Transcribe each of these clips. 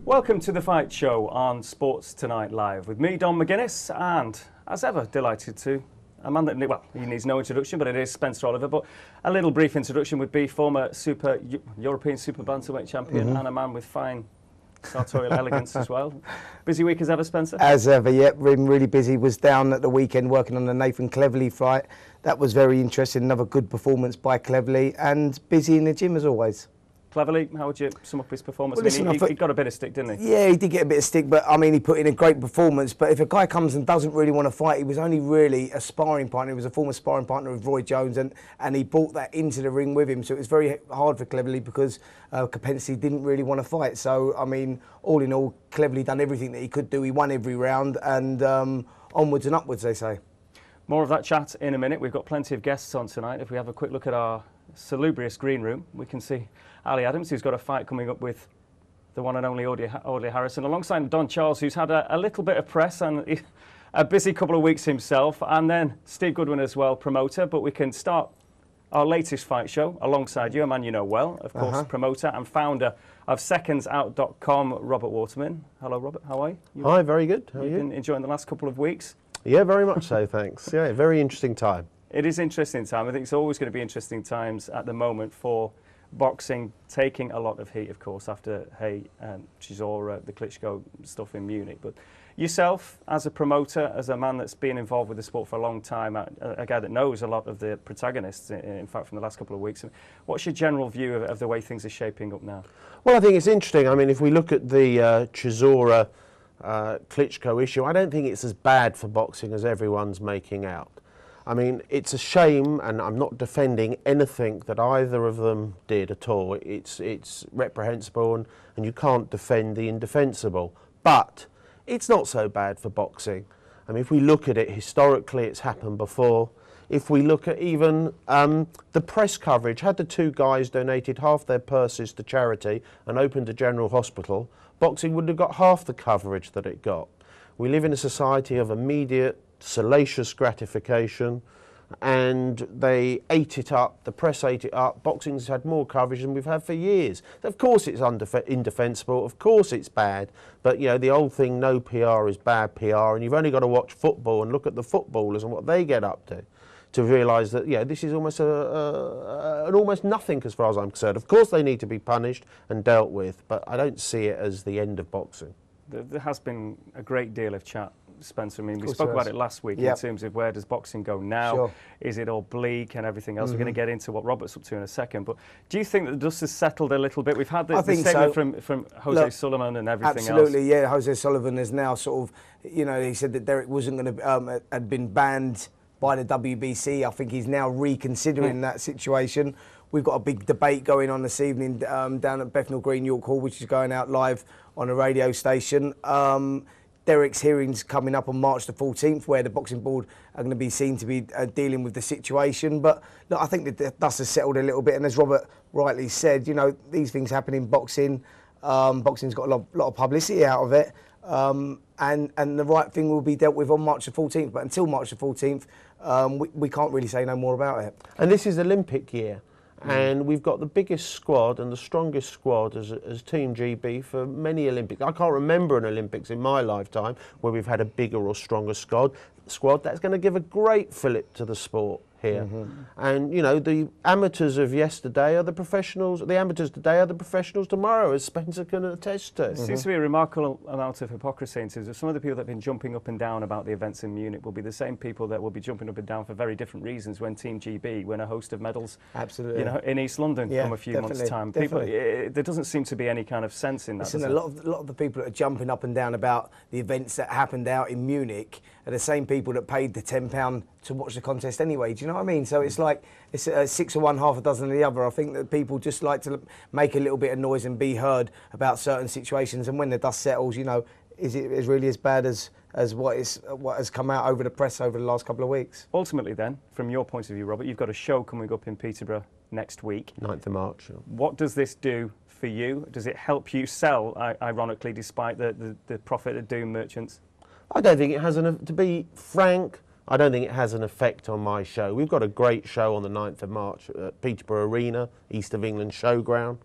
Welcome to The Fight Show on Sports Tonight Live with me, Don McGuinness, and as ever, delighted to a man that, well, he needs no introduction, but it is Spencer Oliver. But a little brief introduction would be former European super bantamweight champion and a man with fine sartorial elegance as well. Busy week as ever, Spencer? As ever, yep, been really busy. Was down at the weekend working on the Nathan Cleverley fight. That was very interesting. Another good performance by Cleverley, and busy in the gym as always. Cleverley, how would you sum up his performance? Well, I mean, he got a bit of stick, didn't he? Yeah, he did get a bit of stick, but I mean, he put in a great performance. But if a guy comes and doesn't really want to fight, he was only really a sparring partner. He was a former sparring partner of Roy Jones, and he brought that into the ring with him. So it was very hard for Cleverley because Kapensky didn't really want to fight. So, I mean, all in all, Cleverley done everything that he could do. He won every round, and onwards and upwards, they say. More of that chat in a minute. We've got plenty of guests on tonight. If we have a quick look at our salubrious green room, we can see Ali Adams, who's got a fight coming up with the one and only Audley Harrison, alongside Don Charles, who's had a little bit of press and a busy couple of weeks himself, and then Steve Goodwin as well, promoter. But we can start our latest fight show alongside you, a man you know well, of course, promoter and founder of secondsout.com, Robert Waterman. Hello, Robert. How are you? Hi, very good. How are you? Been enjoying the last couple of weeks? Yeah, very much so, thanks. Yeah, very interesting time. It is interesting time. I think it's always going to be interesting times at the moment for boxing, taking a lot of heat, of course, after Chisora, the Klitschko stuff in Munich. But yourself, as a promoter, as a man that's been involved with the sport for a long time, a guy that knows a lot of the protagonists, in fact, from the last couple of weeks, what's your general view of the way things are shaping up now? Well, I think it's interesting. I mean, if we look at the Chisora Klitschko issue, I don't think it's as bad for boxing as everyone's making out. I mean, it's a shame, and I'm not defending anything that either of them did at all. It's reprehensible, and you can't defend the indefensible. But it's not so bad for boxing. I mean, if we look at it historically, it's happened before. If we look at even the press coverage, had the two guys donated half their purses to charity and opened a general hospital, boxing wouldn't have got half the coverage that it got. We live in a society of immediate, salacious gratification, and they ate it up, the press ate it up. Boxing's had more coverage than we've had for years. Of course it's indefensible, of course it's bad, but you know, the old thing, no PR is bad PR, and you've only got to watch football and look at the footballers and what they get up to realise that, yeah, this is almost an almost nothing as far as I'm concerned. Of course they need to be punished and dealt with, but I don't see it as the end of boxing. There has been a great deal of chat, Spencer. I mean, we spoke about it last week in terms of where does boxing go now? Sure. Is it all bleak and everything else? We're going to get into what Robert's up to in a second. But do you think that the dust has settled a little bit? We've had the statement from Jose Sullivan and everything else. Absolutely, yeah. Jose Sullivan is now sort of, you know, he said that Derek wasn't going to, had been banned by the WBC. I think he's now reconsidering that situation. We've got a big debate going on this evening down at Bethnal Green, York Hall, which is going out live on a radio station. Derek's hearing's coming up on March the 14th, where the Boxing Board are going to be seen to be dealing with the situation. But look, I think that the dust has settled a little bit, and as Robert rightly said, you know, these things happen in boxing. Boxing's got a lot of publicity out of it, and the right thing will be dealt with on March the 14th. But until March the 14th, we can't really say no more about it. And this is Olympic year. And we've got the biggest squad and the strongest squad as Team GB for many Olympics. I can't remember an Olympics in my lifetime where we've had a bigger or stronger squad. That's going to give a great fillip to the sport here. And, you know, the amateurs of yesterday are the professionals, the amateurs today are the professionals tomorrow, as Spencer can attest to. It seems to be a remarkable amount of hypocrisy in terms of some of the people that have been jumping up and down about the events in Munich will be the same people that will be jumping up and down for very different reasons when Team GB win a host of medals. Absolutely. You know, in East London from a few months' time. People, there doesn't seem to be any kind of sense in that. Listen, a lot of the people that are jumping up and down about the events that happened out in Munich are the same people that paid the £10 to watch the contest anyway. Do you know what I mean? So it's like it's 6 of one, half a dozen of the other. I think that people just like to make a little bit of noise and be heard about certain situations. And when the dust settles, you know, is it really as bad as what has come out over the press over the last couple of weeks? Ultimately, then, from your point of view, Robert, you've got a show coming up in Peterborough next week, 9th of March. What does this do for you? Does it help you sell, ironically, despite the profit at Doom merchants? I don't think it has to be frank, I don't think it has an effect on my show. We've got a great show on the 9th of March at Peterborough Arena, East of England Showground.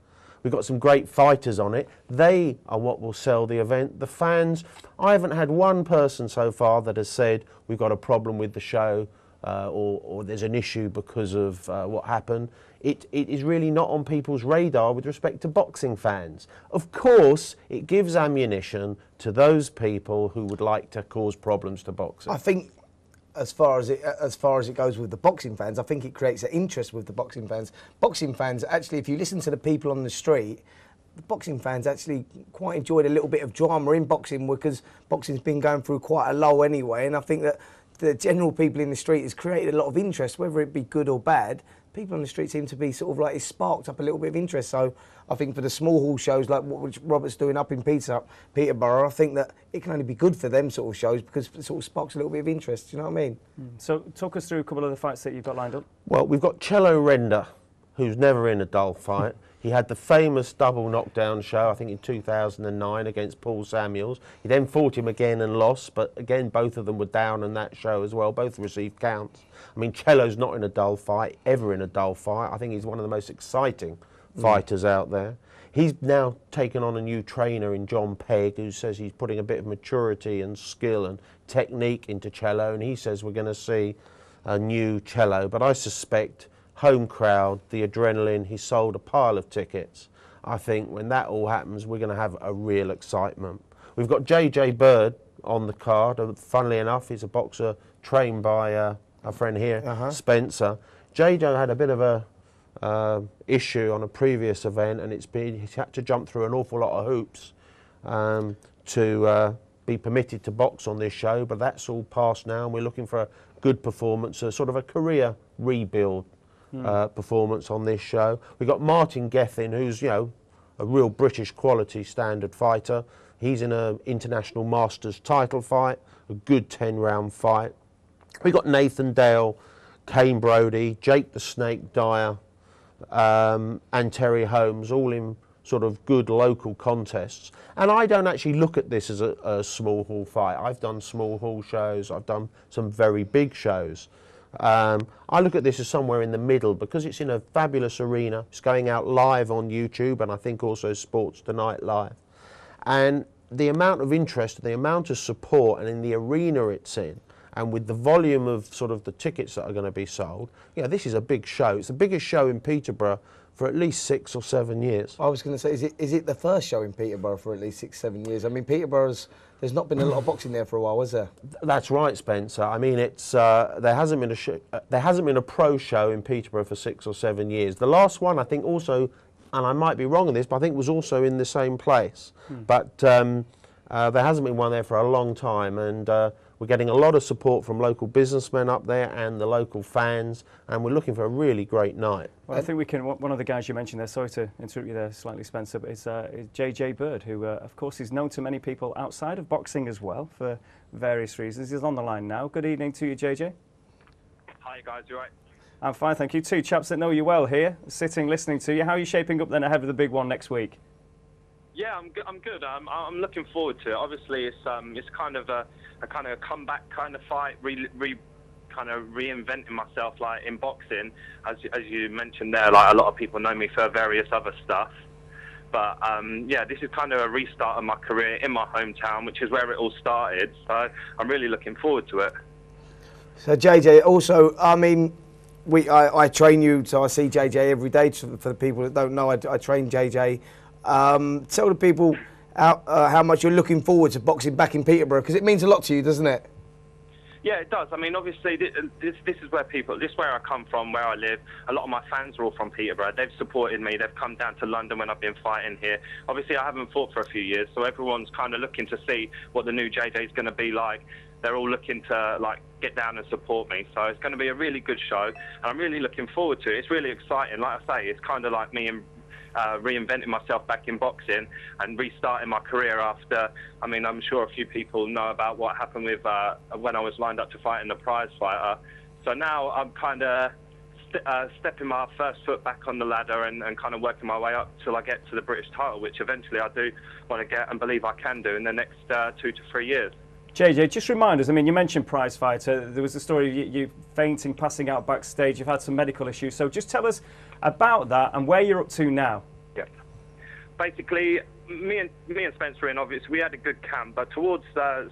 We've got some great fighters on it. They are what will sell the event. The fans, I haven't had one person so far that has said we've got a problem with the show or there's an issue because of what happened. It is really not on people's radar with respect to boxing fans. Of course, it gives ammunition to those people who would like to cause problems to boxing. I think as far as it goes with the boxing fans, I think it creates an interest with the boxing fans. Boxing fans, actually, if you listen to the people on the street, the boxing fans actually quite enjoyed a little bit of drama in boxing because boxing's been going through quite a low anyway, and I think that the general people in the street has created a lot of interest, whether it be good or bad. People on the street seem to be sort of like, it's sparked up a little bit of interest. So I think for the small hall shows like what Robert's doing up in Peterborough, I think that it can only be good for them sort of shows because it sort of sparks a little bit of interest, do you know what I mean? So talk us through a couple of the fights that you've got lined up. Well, we've got Cello Render, who's never in a dull fight. He had the famous double knockdown show, I think in 2009 against Paul Samuels. He then fought him again and lost, but again both of them were down in that show as well. Both received counts. I mean, Cello's not in a dull fight, ever in a dull fight. I think he's one of the most exciting fighters out there. He's now taken on a new trainer in John Pegg, who says he's putting a bit of maturity and skill and technique into Cello, and he says we're going to see a new Cello. But I suspect home crowd, the adrenaline, he sold a pile of tickets. I think when that all happens, we're going to have a real excitement. We've got JJ Bird on the card. Funnily enough, he's a boxer trained by our friend here, Spencer. JJ had a bit of a issue on a previous event, and he's had to jump through an awful lot of hoops to be permitted to box on this show, but that's all past now, and we're looking for a good performance, a sort of a career rebuild performance on this show. We've got Martin Gethin, who's, you know, a real British quality standard fighter. He's in an international masters title fight, a good 10-round fight. We've got Nathan Dale, Kane Brodie, Jake the Snake Dyer, and Terry Holmes, all in sort of good local contests. And I don't actually look at this as a small hall fight. I've done small hall shows, I've done some very big shows. I look at this as somewhere in the middle because it's in a fabulous arena. It's going out live on YouTube and I think also Sports Tonight Live. And the amount of interest, the amount of support, and in the arena it's in, and with the volume of sort of the tickets that are going to be sold, yeah, this is a big show. It's the biggest show in Peterborough for at least 6 or 7 years. I was going to say, is it the first show in Peterborough for at least 6, 7 years? I mean, Peterborough's, there's not been a lot of boxing there for a while, has there? That's right, Spencer. I mean, it's there hasn't been a pro show in Peterborough for 6 or 7 years. The last one, I think, also, and I might be wrong on this, but I think was also in the same place. But there hasn't been one there for a long time, and we're getting a lot of support from local businessmen up there and the local fans, and we're looking for a really great night. Well, I think we can. One of the guys you mentioned there, sorry to interrupt you there slightly, Spencer, but is JJ Bird, who of course is known to many people outside of boxing as well for various reasons. He's on the line now. Good evening to you, JJ. Hi guys, you right? I'm fine, thank you. Two chaps that know you well here, sitting listening to you. How are you shaping up then ahead of the big one next week? Yeah, I'm good. I'm looking forward to it. Obviously, it's kind of a kind of a comeback kind of fight, kind of reinventing myself like in boxing, as you mentioned there. Like a lot of people know me for various other stuff, but yeah, this is kind of a restart of my career in my hometown, which is where it all started. So I'm really looking forward to it. So JJ, also, I mean, I train you, so I see JJ every day. For the people that don't know, I train JJ. Tell the people how much you're looking forward to boxing back in Peterborough, because it means a lot to you, doesn't it? Yeah, it does. I mean, obviously, this is where this is where I come from, where I live. A lot of my fans are all from Peterborough. They've supported me. They've come down to London when I've been fighting here. Obviously, I haven't fought for a few years, so everyone's kind of looking to see what the new JJ is going to be like. They're all looking to like get down and support me. So it's going to be a really good show, and I'm really looking forward to it. It's really exciting. Like I say, it's kind of like me and reinventing myself back in boxing and restarting my career after, I mean, I'm sure a few people know about what happened with when I was lined up to fight in the prize fighter. So now I'm kind of stepping my first foot back on the ladder and kind of working my way up till I get to the British title, which eventually I do want to get and believe I can do in the next 2 to 3 years. JJ, just remind us, I mean, you mentioned prize fighter. There was a story of you fainting, passing out backstage. You've had some medical issues. So just tell us about that and where you're up to now. Yeah. basically, me and Spencer in, obviously, we had a good camp, but towards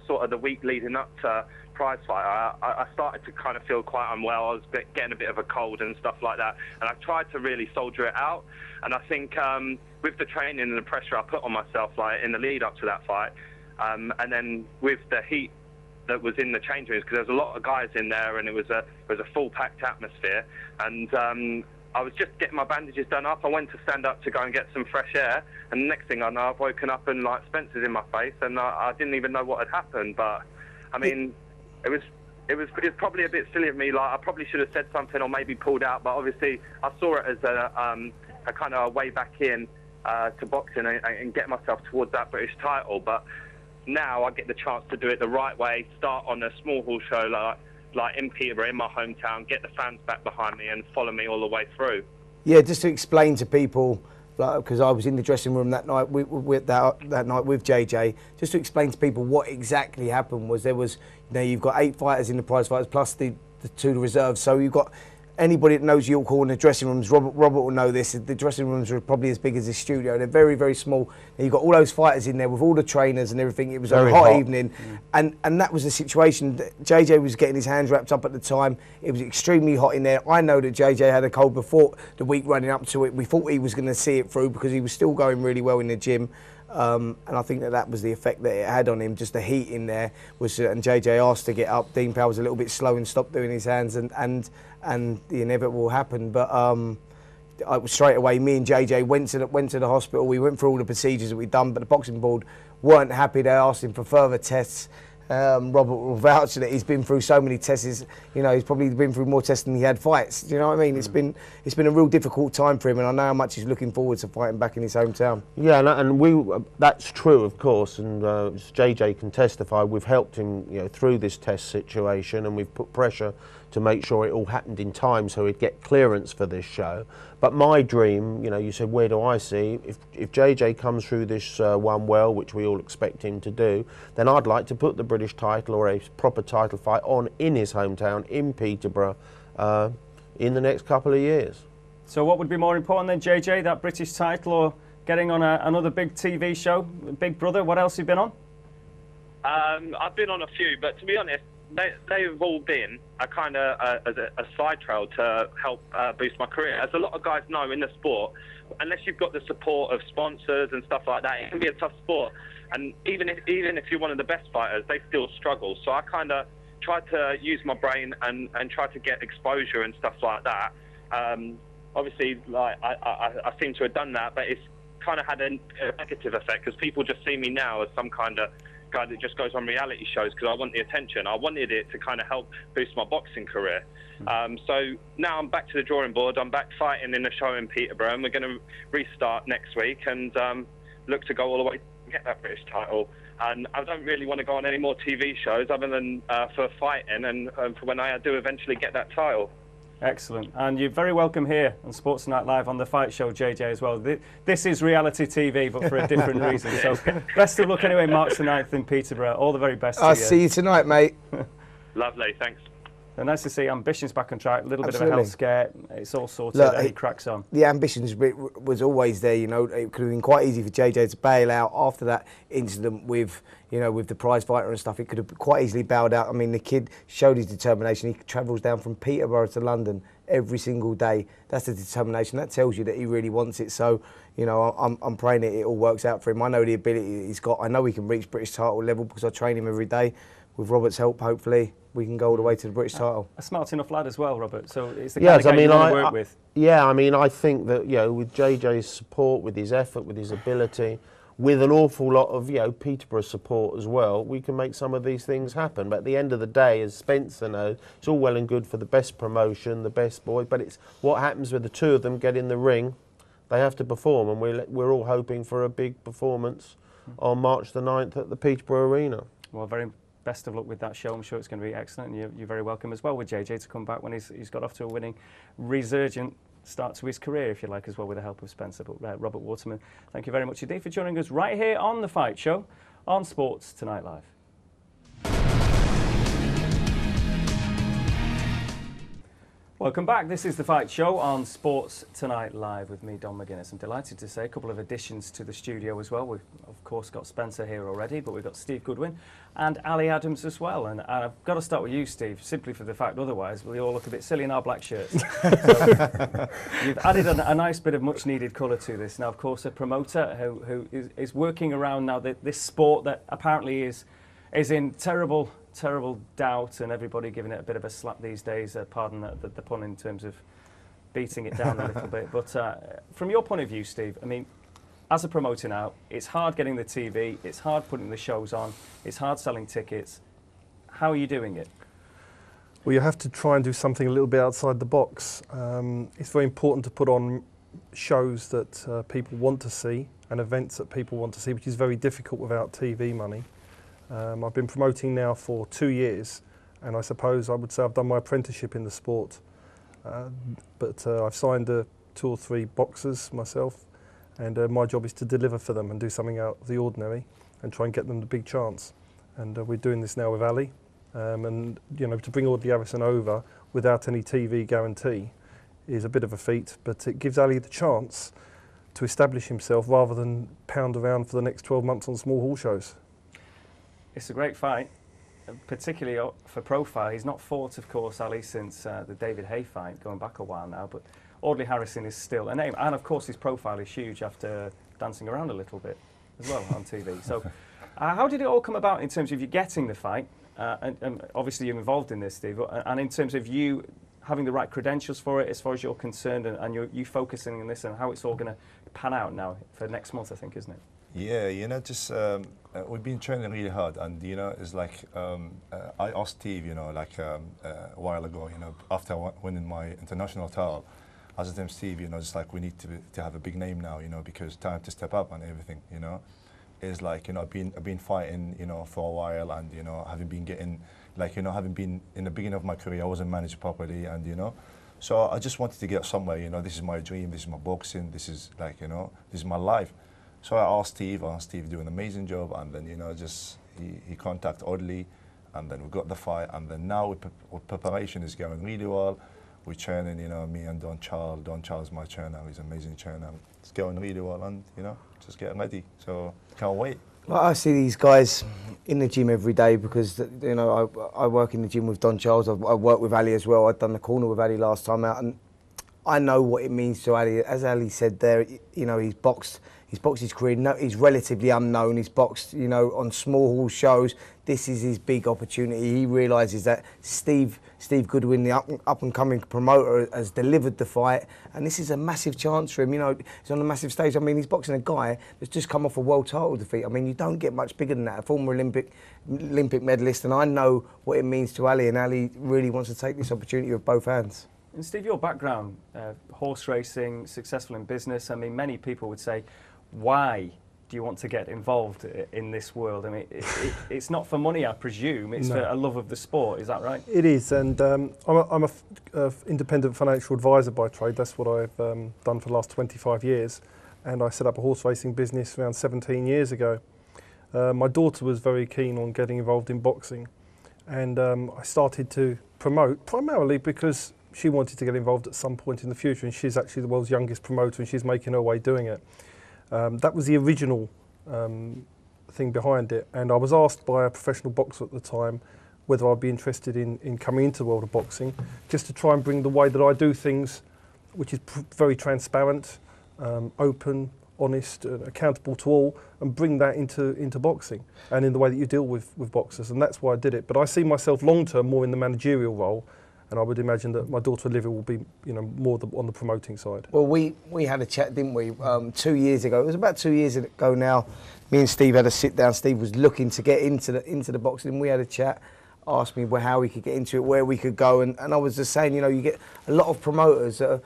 sort of the week leading up to prize fight, I started to kind of feel quite unwell. I was getting a bit of a cold and stuff like that, and I tried to really soldier it out. And I think with the training and the pressure I put on myself, like in the lead up to that fight, and then with the heat that was in the change rooms, because there was a lot of guys in there, and it was a full packed atmosphere, and I was just getting my bandages done up. I went to stand up to go and get some fresh air, and the next thing I know, I've woken up and like Spencer's in my face, and I didn't even know what had happened. But I mean, it was probably a bit silly of me. Like, I probably should have said something or maybe pulled out. But obviously, I saw it as a kind of a way back in to boxing and get myself towards that British title. But now I get the chance to do it the right way. Start on a small hall show like in Peterborough, in my hometown, get the fans back behind me and follow me all the way through. Yeah, just to explain to people, because I was in the dressing room that night that night with JJ, just to explain to people what exactly happened was there was, you've got 8 fighters in the prize fighters plus the 2 reserves, so you've got anybody that knows York Hall in the dressing rooms, Robert will know this, the dressing rooms are probably as big as this studio. They're very, very small. And you've got all those fighters in there with all the trainers and everything. It was a hot evening. And that was the situation. JJ was getting his hands wrapped up at the time. It was extremely hot in there. I know that JJ had a cold before the week running up to it. We thought he was going to see it through because he was still going really well in the gym. And I think that was the effect that it had on him. Just the heat in there was, and JJ asked to get up. Dean Powell was a little bit slow and stopped doing his hands, and the inevitable happened. But I was straight away. Me and JJ went to the hospital. We went through all the procedures that we'd done, but the boxing board weren't happy. They asked him for further tests. Robert will vouch that he's been through so many tests. He's probably been through more tests than he had fights. Do you know what I mean? It's been a real difficult time for him, and I know how much he's looking forward to fighting back in his hometown. Yeah, and that's true, of course, and JJ can testify. We've helped him, through this test situation, and we've put pressure to make sure it all happened in time so he'd get clearance for this show. But my dream, you said, where do I see? If JJ comes through this one well, which we all expect him to do, then I'd like to put the British title or a proper title fight on in his hometown, in Peterborough, in the next couple of years. So what would be more important than JJ, that British title or getting on another big TV show, Big Brother? What else have you been on? I've been on a few, but to be honest, they've all been a kind of a side trail to help boost my career. As a lot of guys know in the sport, unless you've got the support of sponsors and stuff like that, it can be a tough sport. And even if you're one of the best fighters, they still struggle. So I kind of tried to use my brain and try to get exposure and stuff like that. Obviously, I seem to have done that, but it's kind of had a negative effect because people just see me now as some kind of guy that just goes on reality shows because I want the attention. I wanted it to kind of help boost my boxing career. So now I'm back to the drawing board. I'm back fighting in a show in Peterborough, and we're going to restart next week and look to go all the way to get that British title. And I don't really want to go on any more TV shows other than for fighting and for when I do eventually get that title. Excellent. And you're very welcome here on Sports Night Live on The Fight Show, JJ, as well. This is reality TV, but for a different reason. So best of luck anyway, March the 9th in Peterborough. All the very best to you. I'll see you tonight, mate. Lovely, thanks. So nice to see Ambition's back on track. A little bit of a health scare. It's all sorted. Look, and he cracks on. The ambition was always there. It could have been quite easy for JJ to bail out after that incident with the prize fighter and stuff. It could have quite easily bailed out. I mean, the kid showed his determination. He travels down from Peterborough to London every single day. That's the determination. That tells you that he really wants it. So, I'm praying that it all works out for him. I know the ability he's got. I know he can reach British title level because I train him every day. With Robert's help, hopefully, we can go all the way to the British title. A smart enough lad as well, Robert. So it's the kind of guy you want to work with. Yeah, I think that, with JJ's support, with his effort, with his ability, with an awful lot of, Peterborough support as well, we can make some of these things happen. But at the end of the day, as Spencer knows, it's all well and good for the best promotion, the best boy, but it's what happens when the two of them get in the ring. They have to perform, and we're all hoping for a big performance on March the 9th at the Peterborough Arena. Well, very best of luck with that show. I'm sure it's going to be excellent, and you're very welcome as well with JJ to come back when he's got off to a winning, resurgent start to his career, if you like, as well, with the help of Spencer. But Robert Waterman, thank you very much indeed for joining us right here on The Fight Show on Sports Tonight Live. Welcome back. This is The Fight Show on Sports Tonight Live with me, Don McGuinness. I'm delighted to say a couple of additions to the studio as well. We've, of course, got Spencer here already, but we've got Steve Goodwin and Ali Adams as well. And I've got to start with you, Steve, simply for the fact otherwise we all look a bit silly in our black shirts. So, you've added a nice bit of much-needed colour to this. Now, of course, a promoter who is working around now this sport that apparently is in terrible doubt, and everybody giving it a bit of a slap these days, pardon the pun in terms of beating it down a little bit. But from your point of view, Steve, I mean, as a promoter now, it's hard getting the TV, it's hard putting the shows on, it's hard selling tickets. How are you doing it? Well, you have to try and do something a little bit outside the box. It's very important to put on shows that people want to see and events that people want to see, which is very difficult without TV money. I've been promoting now for 2 years, and I suppose I would say I've done my apprenticeship in the sport. But I've signed 2 or 3 boxers myself, and my job is to deliver for them and do something out of the ordinary and try and get them the big chance. And we're doing this now with Ali. And you know, to bring Audley Harrison over without any TV guarantee is a bit of a feat, but it gives Ali the chance to establish himself rather than pound around for the next 12 months on small hall shows. It's a great fight, particularly for profile. He's not fought, of course, Ali, since the David Hay fight, going back a while now, but Audley Harrison is still a name. And, of course, his profile is huge after dancing around a little bit as well on TV. So how did it all come about in terms of you getting the fight? And obviously you're involved in this, Steve, and in terms of you having the right credentials for it as far as you're concerned, and you focusing on this and how it's all going to pan out now for next month, I think, isn't it? Yeah, you know, just we've been training really hard, and you know, it's like I asked Steve, you know, like a while ago, you know, after winning my international title, I said to him, Steve, you know, just like we need to have a big name now, you know, because time to step up and everything, you know. It's like, you know, I've been fighting, you know, for a while, and you know, having been getting, like, you know, having been in the beginning of my career, I wasn't managed properly, and you know, so I just wanted to get somewhere, you know. This is my dream, this is my boxing, this is like, you know, this is my life. So I asked Steve to do an amazing job, and then, you know, just he contacted Audley, and then we got the fight, and then now preparation is going really well. We're training, you know, me and Don Charles. Don Charles, my trainer, he's an amazing trainer. It's going really well, and you know, just getting ready. So can't wait. Well, I see these guys in the gym every day because, you know, I work in the gym with Don Charles. I work with Ali as well. I've done the corner with Ali last time out, and I know what it means to Ali. As Ali said there, you know, he's boxed his career. No, he's relatively unknown. He's boxed, you know, on small hall shows. This is his big opportunity. He realises that Steve Goodwin, the up and coming promoter, has delivered the fight, and this is a massive chance for him. You know, he's on a massive stage. I mean, he's boxing a guy that's just come off a world title defeat. I mean, you don't get much bigger than that. A former Olympic medalist, and I know what it means to Ali, and Ali really wants to take this opportunity with both hands. And Steve, your background, horse racing, successful in business. I mean, many people would say, why do you want to get involved in this world? I mean, it's not for money, I presume. It's for a love of the sport. Is that right? It is, and I'm an independent financial advisor by trade. That's what I've done for the last 25 years. And I set up a horse racing business around 17 years ago. My daughter was very keen on getting involved in boxing, and I started to promote primarily because she wanted to get involved at some point in the future, and she's actually the world's youngest promoter, and she's making her way doing it. That was the original thing behind it, and I was asked by a professional boxer at the time whether I'd be interested in coming into the world of boxing, just to try and bring the way that I do things, which is very transparent, open, honest, accountable to all, and bring that into boxing and in the way that you deal with boxers, and that's why I did it. But I see myself long term more in the managerial role, and I would imagine that my daughter Olivia will be, you know, more on the promoting side. Well, we had a chat, didn't we, 2 years ago? It was about 2 years ago now. Me and Steve had a sit down. Steve was looking to get into the boxing, and we had a chat. Asked me how we could get into it, where we could go, and I was just saying, you know, you get a lot of promoters that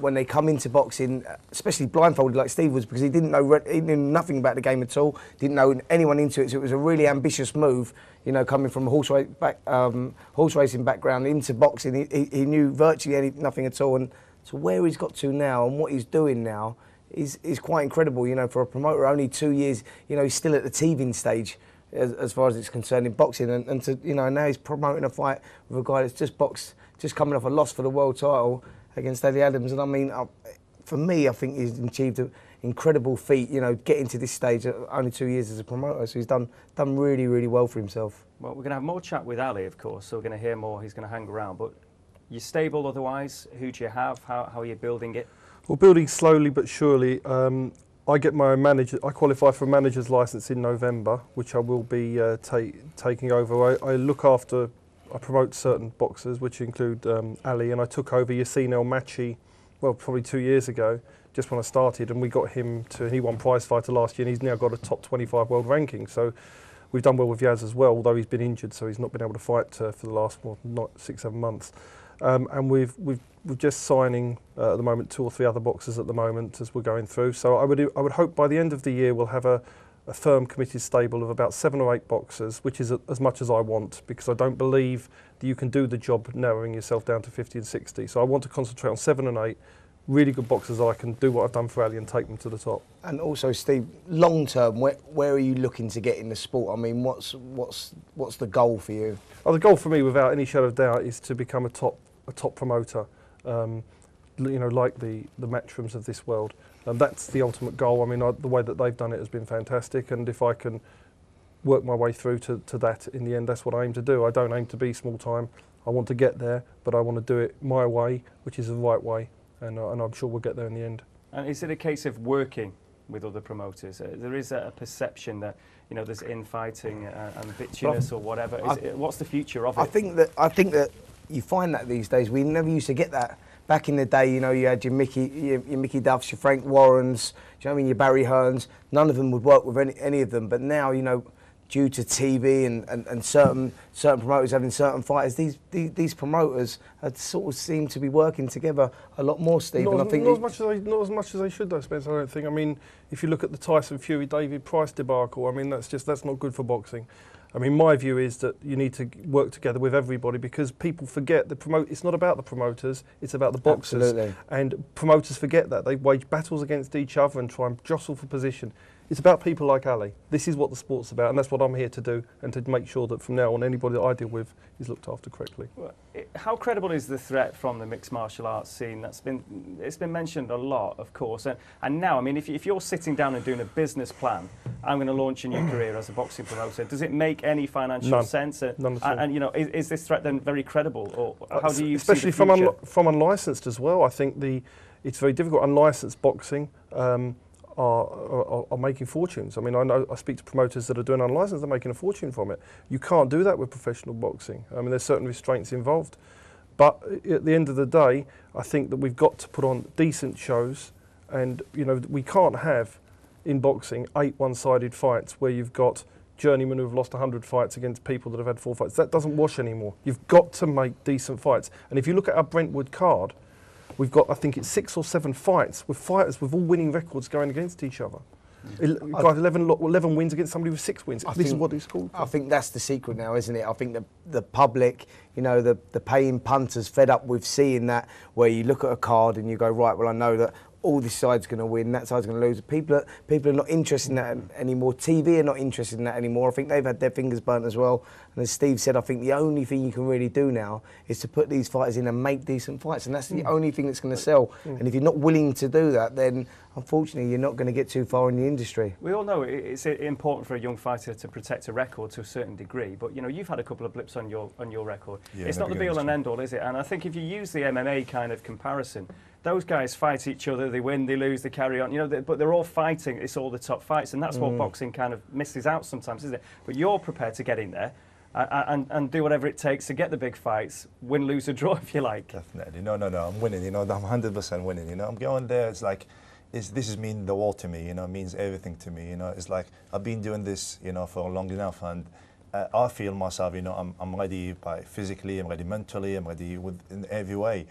when they come into boxing, especially blindfolded like Steve was, because he knew nothing about the game at all, didn't know anyone into it, so it was a really ambitious move, you know, coming from a horse racing background into boxing. He knew virtually nothing at all, and so where he's got to now and what he's doing now is quite incredible, you know, for a promoter. Only 2 years, you know, he's still at the teething stage. as far as it's concerned in boxing, and to, you know, now he's promoting a fight with a guy that's just coming off a loss for the world title against Audley Adams. And I mean, for me, I think he's achieved an incredible feat, you know, getting to this stage at only 2 years as a promoter. So he's done really, really well for himself. Well, we're going to have more chat with Ali, of course, so we're going to hear more. He's going to hang around. But you're stable otherwise? Who do you have? How are you building it? Well, building slowly but surely. I get my own manager. I qualify for a manager's license in November, which I will be taking over. I promote certain boxers, which include Ali, and I took over Yassine El Machi, well, probably 2 years ago, just when I started, and we got him he won prize fighter last year, and he's now got a top 25 world ranking. So we've done well with Yaz as well, although he's been injured, so he's not been able to fight for the last, not 6-7 months. And we're just signing at the moment 2 or 3 other boxers at the moment as we're going through. So I would hope by the end of the year we'll have a firm committed stable of about 7 or 8 boxers, which is as much as I want, because I don't believe that you can do the job narrowing yourself down to 50 and 60. So I want to concentrate on 7 and 8 really good boxers that I can do what I've done for Ali and take them to the top. And also, Steve, long term, where are you looking to get in the sport? I mean, what's the goal for you? Oh, the goal for me, without any shadow of doubt, is to become a top promoter. You know, like the Matchrooms of this world. And that's the ultimate goal. I mean, the way that they've done it has been fantastic, and if I can work my way through to that in the end, that's what I aim to do. I don't aim to be small time. I want to get there, but I want to do it my way, which is the right way, and I'm sure we'll get there in the end. And is it a case of working with other promoters? There is a perception that, you know, there's infighting and bitchiness or whatever. What's the future of it? I think that you find that these days. We never used to get that. Back in the day, you know, you had your Mickey Duffs, your Frank Warrens, do you know what I mean, your Barry Hearns. None of them would work with any of them. But now, you know, due to TV and certain promoters having certain fighters, these promoters sort of seem to be working together a lot more, Steve. Not as much as they should, though, Spencer, I don't think. I mean, if you look at the Tyson Fury David Price debacle, I mean, that's not good for boxing. I mean, my view is that you need to work together with everybody, because people forget it's not about the promoters, it's about the boxers. Absolutely. And promoters forget that. They wage battles against each other and try and jostle for position. It's about people like Ali. This is what the sport's about, and that's what I'm here to do, and to make sure that from now on anybody that I deal with is looked after correctly. How credible is the threat from the mixed martial arts scene? It's been mentioned a lot, of course, and now, I mean, if you're sitting down and doing a business plan, I'm going to launch a new career as a boxing promoter, does it make any financial sense? None at all. And you know, is this threat then very credible, or how do you especially see the future? from unlicensed as well? I think it's very difficult. Unlicensed boxing are making fortunes. I mean, I speak to promoters that are doing unlicensed, they're making a fortune from it. You can't do that with professional boxing. I mean, there's certain restraints involved. But at the end of the day, I think that we've got to put on decent shows, and, you know, we can't have in boxing 8 one-sided fights where you've got journeymen who've lost 100 fights against people that have had 4 fights. That doesn't wash anymore. You've got to make decent fights. And if you look at our Brentwood card, we've got, I think it's 6 or 7 fights with fighters with all winning records going against each other. We've got 11 wins against somebody with 6 wins. This is what it's called. I think that's the secret now, isn't it? I think the public, you know, the paying punters fed up with seeing that, where you look at a card and you go, right, well, I know that all this side's going to win, that side's going to lose. People are not interested in that anymore. TV are not interested in that anymore. I think they've had their fingers burnt as well. And as Steve said, I think the only thing you can really do now is to put these fighters in and make decent fights. And that's the only thing that's going to sell. And if you're not willing to do that, then unfortunately you're not going to get too far in the industry. We all know it's important for a young fighter to protect a record to a certain degree. But, you know, you've had a couple of blips on your record. Yeah, it's not the be-all and end-all, is it? And I think if you use the MMA kind of comparison, those guys fight each other, they win, they lose, they carry on, you know, but they're all fighting, it's all the top fights, and that's what boxing kind of misses out sometimes, isn't it? But you're prepared to get in there and do whatever it takes to get the big fights, win, lose or draw, if you like. Definitely, no, I'm winning, you know, I'm 100% winning, you know, I'm going there, it's like, this is mean the world to me, you know, it means everything to me, you know, it's like, I've been doing this, you know, for long enough, and I feel myself, you know, I'm ready physically, I'm ready mentally, I'm ready in every way.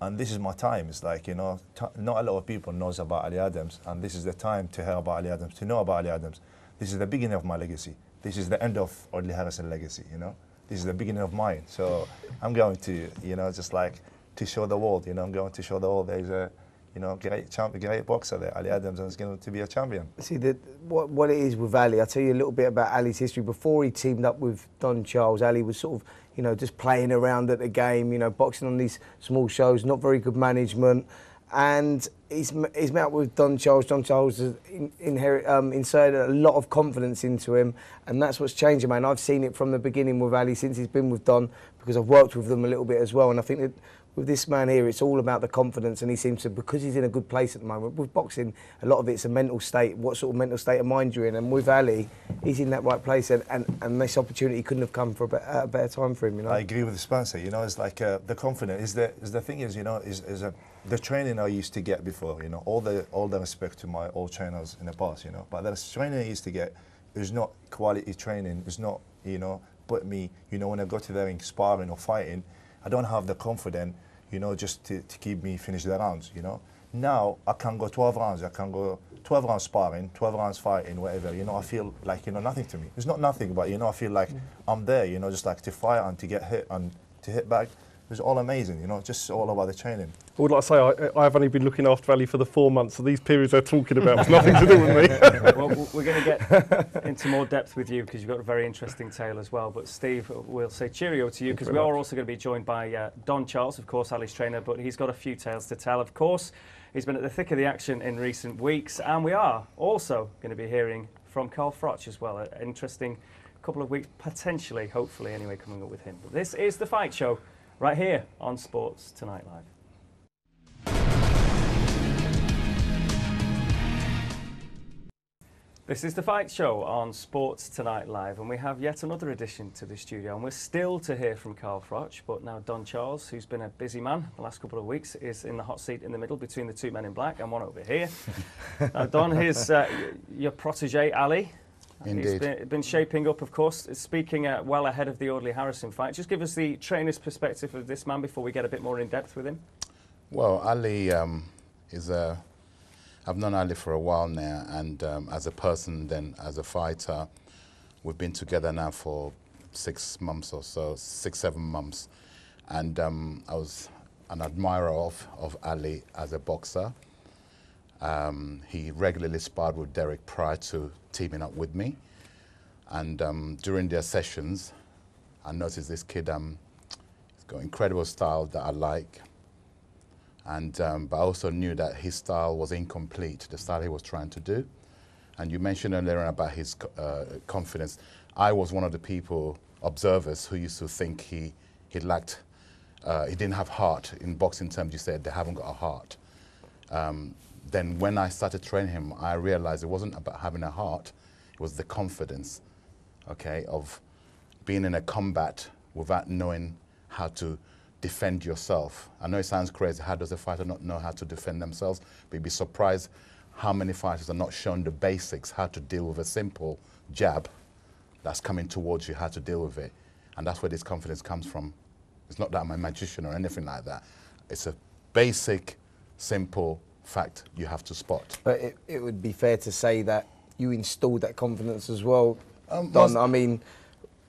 And this is my time. It's like, you know, not a lot of people knows about Ali Adams, and this is the time to hear about Ali Adams, to know about Ali Adams. This is the beginning of my legacy. This is the end of Audley Harrison legacy, you know. This is the beginning of mine. So I'm going to, you know, just like to show the world, you know, I'm going to show the world there's a you know, great boxer there, Ali Adams, and is going to be a champion. See, what it is with Ali, I'll tell you a little bit about Ali's history. Before he teamed up with Don Charles, Ali was sort of, you know, just playing around at the game, you know, boxing on these small shows, not very good management. And he's met up with Don Charles. Don Charles has inserted a lot of confidence into him, and that's what's changed him, man. I've seen it from the beginning with Ali since he's been with Don, because I've worked with them a little bit as well. And I think that with this man here, it's all about the confidence, and he seems to, because he's in a good place at the moment. With boxing, a lot of it's a mental state, what sort of mental state of mind you're in, and with Ali, he's in that right place, and this opportunity couldn't have come for a better time for him, you know. I agree with Spencer, you know, it's like the confidence, is the thing is, you know, the training I used to get before, you know, all the respect to my old trainers in the past, you know, but the training I used to get is not quality training, it's not, you know, put me, you know, when I go to the ring sparring or fighting, I don't have the confidence, you know, just to keep me finish the rounds, you know. Now I can go 12 rounds, I can go 12 rounds sparring, 12 rounds fighting, whatever, you know, I feel like, you know, nothing to me. It's not nothing, but, you know, I feel like I'm there, you know, just like to fight and to get hit and to hit back. It's all amazing, you know, just all about the training. I would like to say I've only been looking after Ali for the 4 months, so these periods they're talking about has nothing to do with me. Well, we're going to get into more depth with you because you've got a very interesting tale as well. But Steve, we'll say cheerio to you because we are also going to be joined by Don Charles, of course, Ali's trainer, but he's got a few tales to tell. Of course, he's been at the thick of the action in recent weeks, and we are also going to be hearing from Carl Froch as well. An interesting couple of weeks, potentially, hopefully, anyway, coming up with him. But this is The Fight Show, right here on Sports Tonight Live. This is The Fight Show on Sports Tonight Live, and we have yet another addition to the studio, and we're still to hear from Carl Froch, but now Don Charles, who's been a busy man the last couple of weeks, is in the hot seat in the middle between the two men in black and one over here. Don, here's your protege, Ali. Indeed. He's been shaping up, of course, speaking well ahead of the Audley Harrison fight. Just give us the trainer's perspective of this man before we get a bit more in depth with him. Well, Ali is a... I've known Ali for a while now, and as a person, then as a fighter, we've been together now for 6 months or so, 6, 7 months. And I was an admirer of Ali as a boxer. He regularly sparred with Derek prior to teaming up with me. And during their sessions, I noticed this kid, he's got incredible style that I like. And but I also knew that his style was incomplete, the style he was trying to do. And you mentioned earlier about his confidence. I was one of the people, observers, who used to think he lacked, he didn't have heart. In boxing terms, you said they haven't got a heart. Then when I started training him, I realized it wasn't about having a heart, it was the confidence, okay, of being in a combat without knowing how to defend yourself. I know it sounds crazy, how does a fighter not know how to defend themselves? But you'd be surprised how many fighters are not shown the basics, how to deal with a simple jab that's coming towards you, how to deal with it. And that's where this confidence comes from. It's not that I'm a magician or anything like that. It's a basic, simple fact you have to spot. But it would be fair to say that you installed that confidence as well, Don. I mean,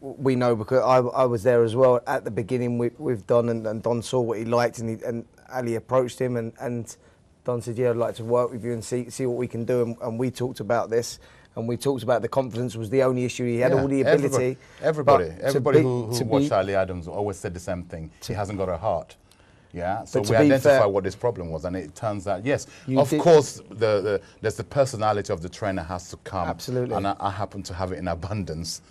we know because I was there as well at the beginning with Don, and Don saw what he liked, and Ali approached him, and Don said, yeah, I'd like to work with you and see what we can do, and we talked about this, and we talked about the confidence was the only issue. He had all the ability. Everybody who watched Ali Adams always said the same thing. He hasn't got a heart. Yeah, so we identified what this problem was, and it turns out, yes, of course, there's the personality of the trainer has to come. Absolutely. And I happen to have it in abundance.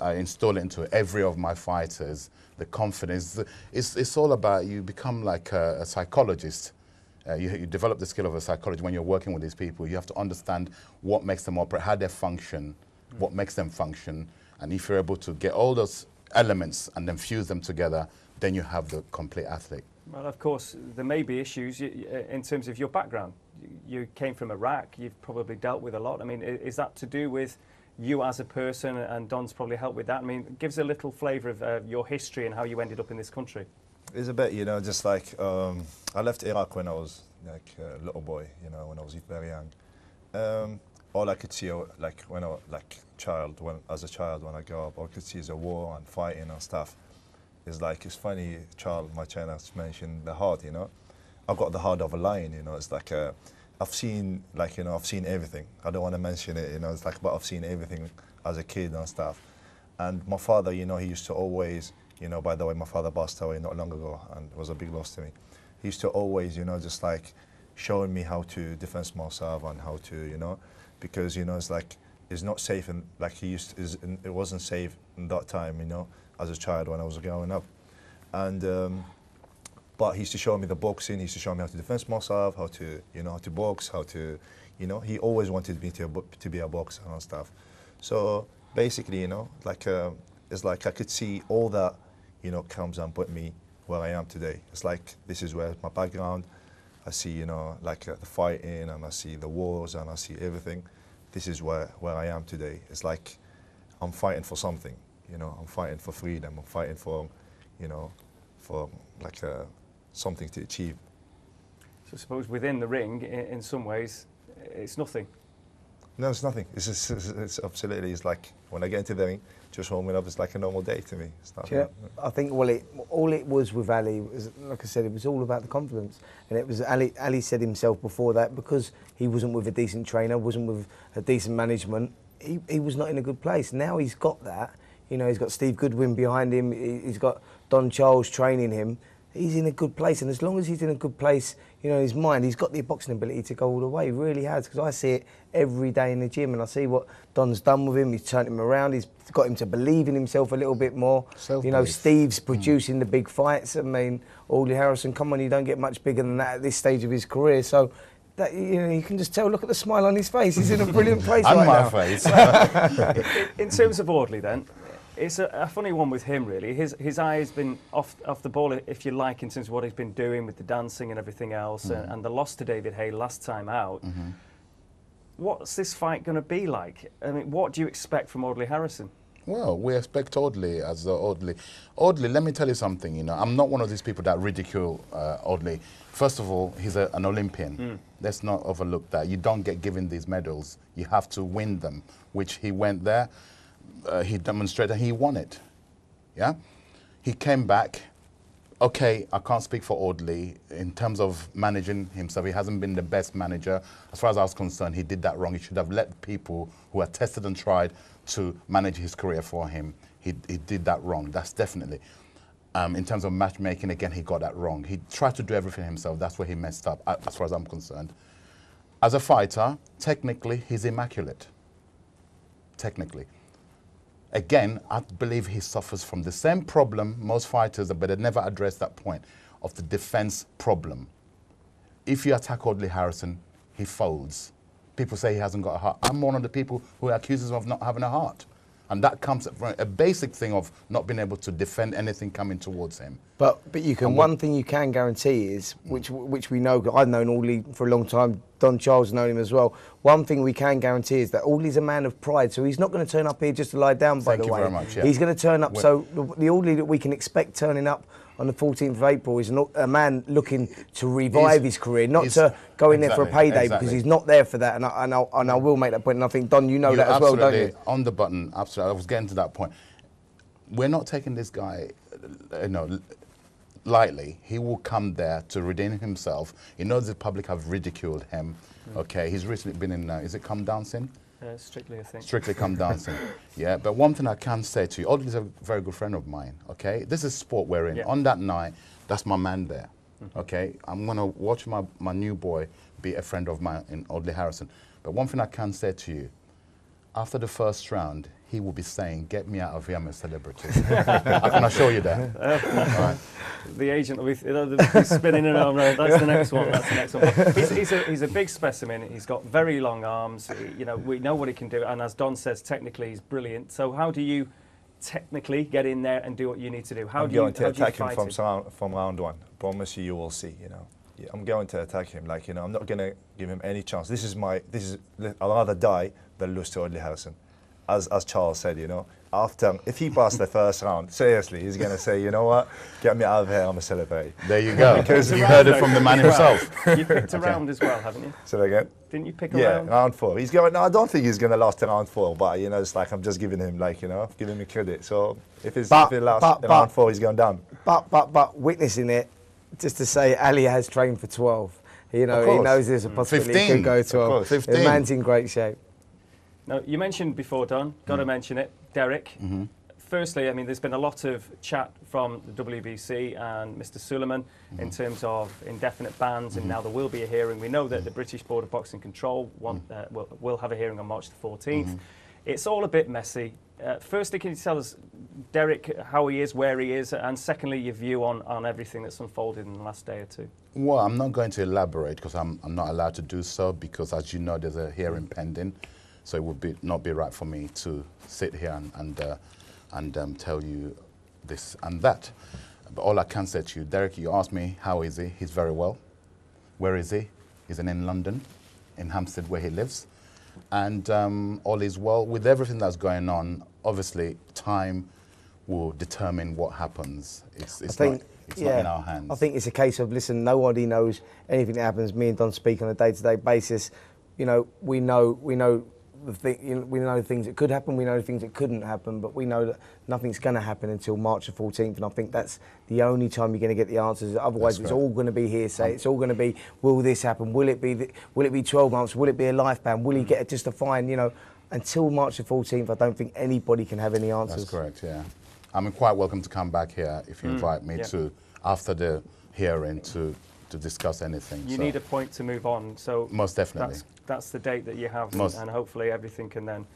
I install it into every of my fighters. The confidence, it's all about, you become like a psychologist. You develop the skill of a psychologist when you're working with these people. You have to understand what makes them operate, how they function, what makes them function. And if you're able to get all those elements and then fuse them together, then you have the complete athlete. Well, of course, there may be issues in terms of your background. You came from Iraq, you've probably dealt with a lot. I mean, is that to do with you as a person, and Don's probably helped with that? I mean, give us a little flavour of your history and how you ended up in this country. It's a bit, you know, just like, I left Iraq when I was like a little boy, you know, when I was very young. All I could see, like when I was as a child, when I grew up, all I could see is a war and fighting and stuff. It's like, it's funny, my trainer mentioned the heart, you know. I've got the heart of a lion, you know. It's like I've seen, like, you know, I've seen everything. I don't want to mention it, you know. It's like, but I've seen everything as a kid and stuff. And my father, you know, he used to always, you know, by the way, my father passed away not long ago, and it was a big loss to me. He used to always, you know, just like showing me how to defend myself and how to, you know, because, you know, it's like, it's not safe, and like it wasn't safe in that time, you know, as a child when I was growing up. And but he used to show me the boxing. He used to show me how to defend myself, how to, you know, how to box, how to, you know, he always wanted me to be a boxer and stuff. So basically, you know, like it's like I could see all that, you know, comes and put me where I am today. It's like this is where my background. I see, you know, like the fighting, and I see the wars, and I see everything. This is where I am today. It's like I'm fighting for something, you know. I'm fighting for freedom. I'm fighting for, you know, for like something to achieve. So I suppose within the ring, in some ways, it's nothing. No, it's nothing. It's absolutely. It's like when I get into the ring, just warming up. It's like a normal day to me. Yeah, I think all it was with Ali was, like I said, it was all about the confidence, and it was Ali said himself before that, because he wasn't with a decent trainer, wasn't with a decent management, he was not in a good place. Now he's got that. You know, he's got Steve Goodwin behind him. He's got Don Charles training him. He's in a good place, and as long as he's in a good place, you know, in his mind, he's got the boxing ability to go all the way. He really has, because I see it every day in the gym, and I see what Don's done with him. He's turned him around. He's got him to believe in himself a little bit more. You know, Steve's producing the big fights. I mean, Audley Harrison, come on, you don't get much bigger than that at this stage of his career. So, that, you know, you can just tell. Look at the smile on his face. He's in a brilliant place right now. And my face. In terms of Audley, then. It's a funny one with him, really. His eye has been off the ball, if you like, in terms of what he's been doing with the dancing and everything else, and the loss to David Hay last time out. What's this fight going to be like? I mean, what do you expect from Audley Harrison? Well, we expect Audley as Audley. Audley, let me tell you something, you know, I'm not one of these people that ridicule Audley. First of all, he's an Olympian. Let's not overlook that. You don't get given these medals. You have to win them, which he went there. He demonstrated he won it. Yeah, he came back. Okay, I can't speak for Audley in terms of managing himself. He hasn't been the best manager. As far as I was concerned, he did that wrong. He should have let people who are tested and tried to manage his career for him. He did that wrong. That's definitely. In terms of matchmaking, again, he got that wrong. He tried to do everything himself. That's where he messed up, as far as I'm concerned. As a fighter, technically, he's immaculate. Technically. Again, I believe he suffers from the same problem most fighters, but they never address that point of the defense problem. If you attack Audley Harrison, he folds. People say he hasn't got a heart. I'm one of the people who accuses him of not having a heart. And that comes from a basic thing of not being able to defend anything coming towards him. But you can. One thing you can guarantee is, which we know. I've known Audley for a long time. Don Charles has known him as well. One thing we can guarantee is that Audley's a man of pride. So he's not going to turn up here just to lie down. By the way, thank you very much. Yeah. He's going to turn up. So the Audley that we can expect turning up on the 14th of April is a man looking to revive his career, not to go in there for a payday, because he's not there for that. And I will make that point. And I think, Don, you know that as well, don't you? On the button, absolutely. I was getting to that point. We're not taking this guy, you know, lightly. He will come there to redeem himself. He knows the public have ridiculed him. Okay, he's recently been in, is it Come Dancing? Strictly, I think. Strictly Come Dancing. Yeah, but one thing I can say to you, Audley's a very good friend of mine, okay? This is sport we're in. Yeah. On that night, that's my man there, okay? I'm going to watch my new boy be a friend of mine in Audley Harrison. But one thing I can say to you, after the first round, he will be saying, "Get me out of here, I'm a celebrity." I can assure you that. Right. The agent will be spinning around. That's the next one. That's the next one. He's a big specimen. He's got very long arms. You know, we know what he can do. And as Don says, technically he's brilliant. So how do you technically get in there and do what you need to do? How do you attack him fight from round one? Promise you will see. You know, I'm going to attack him. Like, you know, I'm not going to give him any chance. I'd rather die than lose to Audley Harrison. As Charles said, you know, if he passed the first round, seriously, he's going to say, you know what, get me out of here, I'm a celebrity. There you go. Because you heard it from the man himself. You picked a round as well, haven't you? Say that again? Didn't you pick a round? Yeah, round 4. He's going. No, I don't think he's going to last to round 4, but, you know, it's like I'm just giving him, like, you know, giving him credit. So if it lasts round 4, he's going down. But witnessing it, just to say, Ali has trained for 12. You know, Of he course. knows there's a possibility he 15. could go Of 12. course. 15. The man's in great shape. Now, you mentioned before, Don, got to mention it, Derek. Firstly, I mean, there's been a lot of chat from the WBC and Mr. Suleiman in terms of indefinite bans, and now there will be a hearing. We know that the British Board of Boxing Control will have a hearing on March the 14th. It's all a bit messy. Firstly, can you tell us, Derek, how he is, where he is, and secondly, your view on everything that's unfolded in the last day or two? Well, I'm not going to elaborate because I'm not allowed to do so because, as you know, there's a hearing pending. So it would not be right for me to sit here and tell you this and that. But all I can say to you, Derek, you asked me, how is he? He's very well. Where is he? He's in London, in Hampstead, where he lives. And all is well. With everything that's going on, obviously, time will determine what happens. It's not in our hands. I think it's a case of, listen, nobody knows anything that happens. Me and Don speak on a day-to-day basis. You know, we know things that could happen, we know things that couldn't happen, but we know that nothing's going to happen until March the 14th, and I think that's the only time you're going to get the answers. Otherwise, it's all going to be hearsay. It's all going to be, will this happen? Will it be 12 months? Will it be a life ban? Will he get just a fine? You know, until March the 14th, I don't think anybody can have any answers. That's correct, yeah. I'm quite welcome to come back here if you invite me to, after the hearing, to discuss anything. You need a point to move on, so most definitely. That's the date that you have, and hopefully everything can then,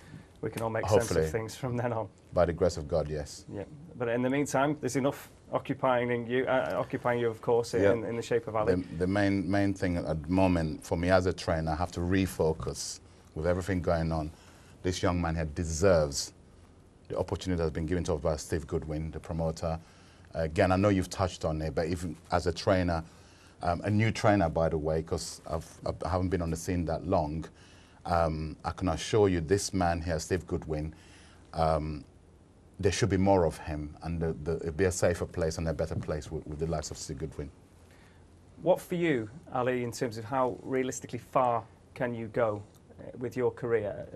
we can all make sense of things from then on. By the grace of God, yes. Yeah, but in the meantime, there's enough occupying you, of course, in the shape of Ali. The main thing at the moment for me as a trainer, I have to refocus with everything going on. This young man here deserves the opportunity that's been given to us by Steve Goodwin, the promoter. Again, I know you've touched on it, but even as a trainer, a new trainer, by the way, because I haven't been on the scene that long, I can assure you this man here, Steve Goodwin, there should be more of him, and it'd be a safer place and a better place with the likes of Steve Goodwin. What for you, Ali, in terms of how realistically far can you go with your career?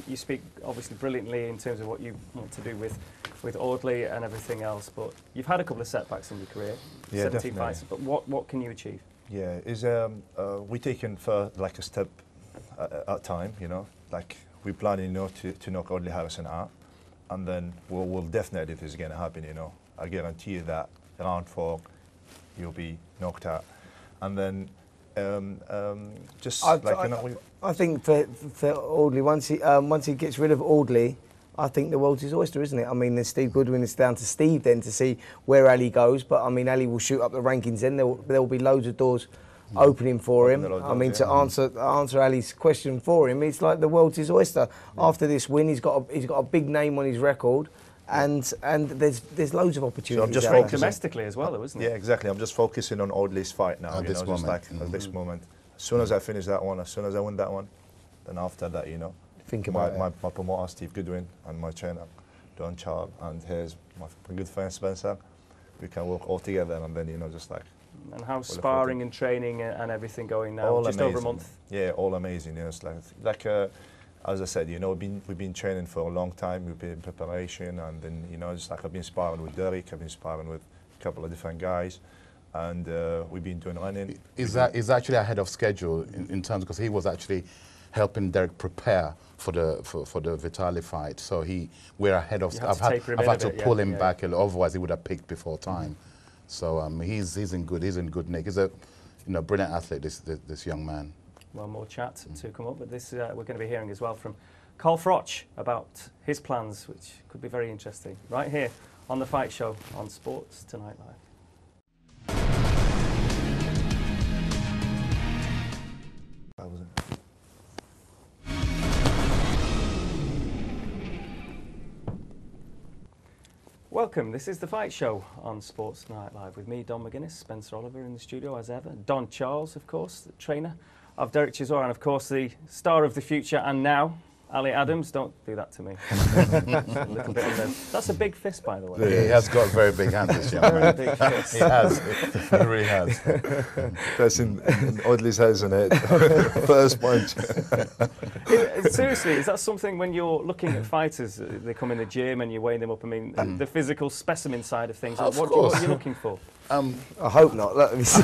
You speak obviously brilliantly in terms of what you want to do with Audley and everything else, but you've had a couple of setbacks in your career, 17 fights, but what can you achieve? Yeah, we're taking for like a step at a time, you know, like we're planning, you know, to knock Audley Harrison out, and then we'll definitely, this is going to happen, you know. I guarantee you that round 4 you'll be knocked out, and then I think for Audley, once he gets rid of Audley, I think the world's his oyster, isn't it? I mean, there's Steve Goodwin. It's down to Steve then to see where Ali goes. But I mean, Ali will shoot up the rankings. Then there will be loads of doors opening for him. I mean, to answer Ali's question for him, it's like the world's his oyster. Yeah. After this win, he's got a big name on his record. And there's loads of opportunities. So I'm just focusing domestically as well, though, isn't it? Yeah, exactly. I'm just focusing on Audley's fight now. At this moment. Just like at this moment. As soon as I finish that one, as soon as I win that one, then after that, you know, think about my promoter Steve Goodwin and my trainer Don Charles, and here's my good friend Spencer. We can work all together, and then, you know, just like. And how's sparring and training and everything going now? All just amazing. Over a month. Yeah, all amazing. You know, it's like as I said, you know, we've been training for a long time. We've been in preparation, and then, you know, just like I've been sparring with Derek, I've been sparring with a couple of different guys, and we've been doing running. Is actually ahead of schedule in terms, because he was actually helping Derek prepare for the Vitali fight. So we're ahead of. I've had to pull him back a little, otherwise he would have picked before time. So he's in good nick. He's a brilliant athlete. This young man. Well, more chat to come up, but this we're going to be hearing as well from Carl Froch about his plans, which could be very interesting. Right here on the Fight Show on Sports Tonight Live. Welcome, this is the Fight Show on Sports Tonight Live with me, Don McGuinness, Spencer Oliver in the studio as ever, Don Charles, of course, the trainer of Derek Chisora, and of course the star of the future and now, Ali Adams. Don't do that to me. A little bit of them. That's a big fist, by the way. Yeah, he has got very big hands, this young man. Big fist. He has. He really has. That's in Audley's house, isn't it? First punch. Seriously, is that something when you're looking at fighters, they come in the gym and you're weighing them up? I mean, the physical specimen side of things. What are you looking for? I hope not. Let me see.